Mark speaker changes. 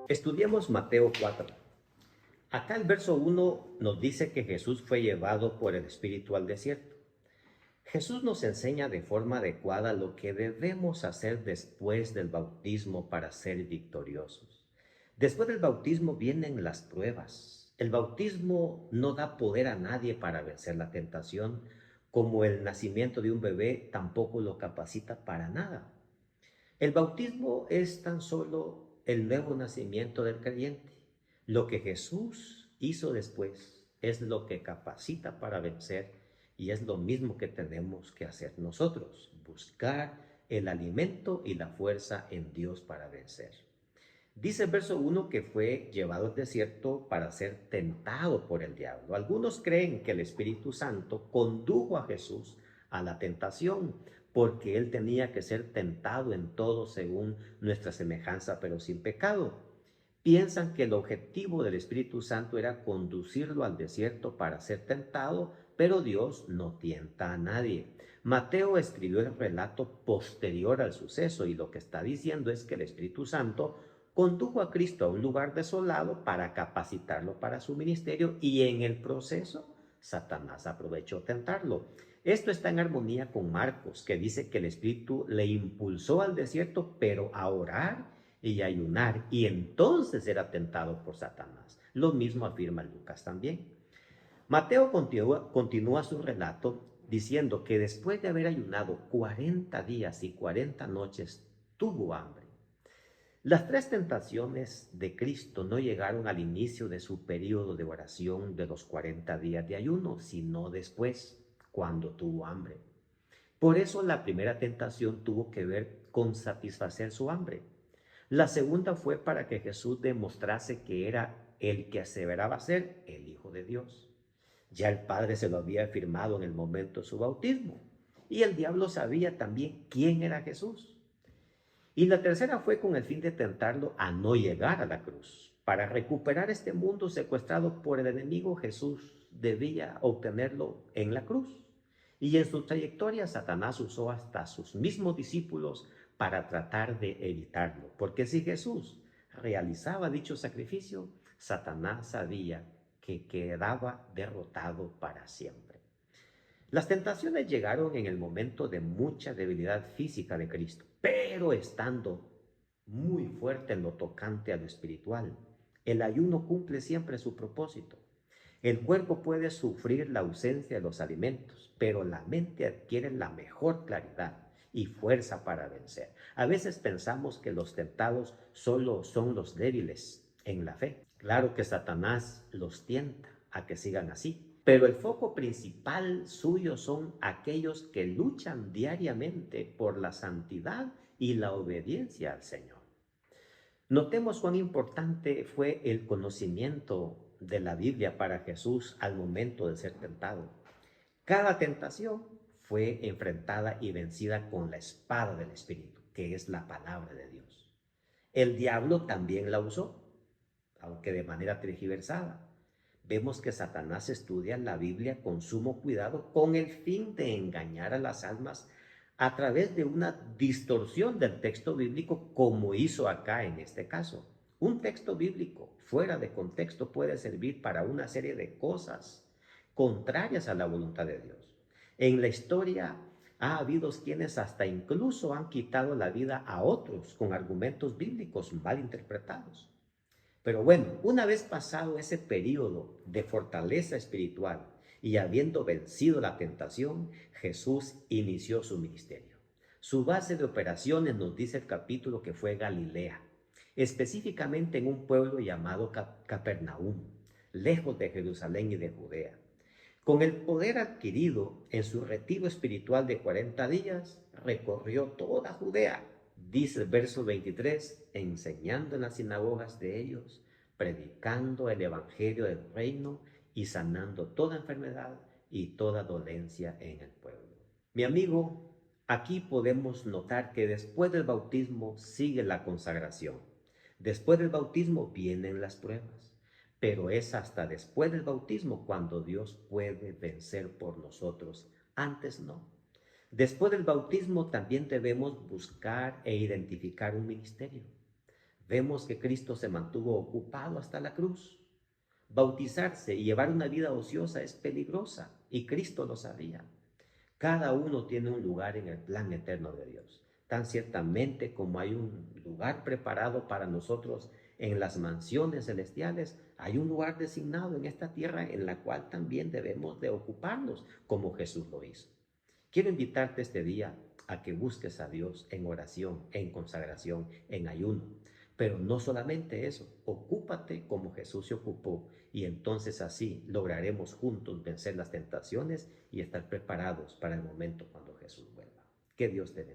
Speaker 1: Estudiemos Mateo 4. Acá el verso 1 nos dice que Jesús fue llevado por el Espíritu al desierto. Jesús nos enseña de forma adecuada lo que debemos hacer después del bautismo para ser victoriosos. Después del bautismo vienen las pruebas. El bautismo no da poder a nadie para vencer la tentación, como el nacimiento de un bebé tampoco lo capacita para nada. El bautismo es tan solo el nuevo nacimiento del creyente. Lo que Jesús hizo después es lo que capacita para vencer y es lo mismo que tenemos que hacer nosotros, buscar el alimento y la fuerza en Dios para vencer. Dice el verso 1 que fue llevado al desierto para ser tentado por el diablo. Algunos creen que el Espíritu Santo condujo a Jesús a la tentación porque él tenía que ser tentado en todo según nuestra semejanza, pero sin pecado. Piensan que el objetivo del Espíritu Santo era conducirlo al desierto para ser tentado, pero Dios no tienta a nadie. Mateo escribió el relato posterior al suceso y lo que está diciendo es que el Espíritu Santo condujo a Cristo a un lugar desolado para capacitarlo para su ministerio y en el proceso Satanás aprovechó tentarlo. Esto está en armonía con Marcos, que dice que el Espíritu le impulsó al desierto, pero a orar y ayunar, y entonces era tentado por Satanás. Lo mismo afirma Lucas también. Mateo continúa su relato diciendo que después de haber ayunado 40 días y 40 noches, tuvo hambre. Las tres tentaciones de Cristo no llegaron al inicio de su periodo de oración de los 40 días de ayuno, sino después, cuando tuvo hambre. Por eso la primera tentación tuvo que ver con satisfacer su hambre. La segunda fue para que Jesús demostrase que era el que aseveraba ser el Hijo de Dios. Ya el Padre se lo había afirmado en el momento de su bautismo. Y el diablo sabía también quién era Jesús. Y la tercera fue con el fin de tentarlo a no llegar a la cruz. Para recuperar este mundo secuestrado por el enemigo, Jesús debía obtenerlo en la cruz. Y en su trayectoria, Satanás usó hasta sus mismos discípulos para tratar de evitarlo. Porque si Jesús realizaba dicho sacrificio, Satanás sabía que quedaba derrotado para siempre. Las tentaciones llegaron en el momento de mucha debilidad física de Cristo, pero estando muy fuerte en lo tocante a lo espiritual. El ayuno cumple siempre su propósito. El cuerpo puede sufrir la ausencia de los alimentos, pero la mente adquiere la mejor claridad y fuerza para vencer. A veces pensamos que los tentados solo son los débiles en la fe. Claro que Satanás los tienta a que sigan así, pero el foco principal suyo son aquellos que luchan diariamente por la santidad y la obediencia al Señor. Notemos cuán importante fue el conocimiento de la Biblia para Jesús al momento de ser tentado. Cada tentación fue enfrentada y vencida con la espada del Espíritu, que es la palabra de Dios. El diablo también la usó, aunque de manera tergiversada. Vemos que Satanás estudia la Biblia con sumo cuidado con el fin de engañar a las almas a través de una distorsión del texto bíblico, como hizo acá en este caso. Un texto bíblico fuera de contexto puede servir para una serie de cosas contrarias a la voluntad de Dios. En la historia ha habido quienes hasta incluso han quitado la vida a otros con argumentos bíblicos mal interpretados. Pero bueno, una vez pasado ese periodo de fortaleza espiritual y habiendo vencido la tentación, Jesús inició su ministerio. Su base de operaciones nos dice el capítulo que fue Galilea, específicamente en un pueblo llamado Capernaum, lejos de Jerusalén y de Judea. Con el poder adquirido en su retiro espiritual de 40 días, recorrió toda Judea, dice el verso 23, enseñando en las sinagogas de ellos, predicando el evangelio del reino y sanando toda enfermedad y toda dolencia en el pueblo. Mi amigo, aquí podemos notar que después del bautismo sigue la consagración. Después del bautismo vienen las pruebas. Pero es hasta después del bautismo cuando Dios puede vencer por nosotros. Antes no. Después del bautismo también debemos buscar e identificar un ministerio. Vemos que Cristo se mantuvo ocupado hasta la cruz. Bautizarse y llevar una vida ociosa es peligrosa y Cristo lo sabía. Cada uno tiene un lugar en el plan eterno de Dios. Tan ciertamente como hay un lugar preparado para nosotros en las mansiones celestiales, hay un lugar designado en esta tierra en la cual también debemos de ocuparnos como Jesús lo hizo. Quiero invitarte este día a que busques a Dios en oración, en consagración, en ayuno. Pero no solamente eso, ocúpate como Jesús se ocupó y entonces así lograremos juntos vencer las tentaciones y estar preparados para el momento cuando Jesús vuelva. Que Dios te bendiga.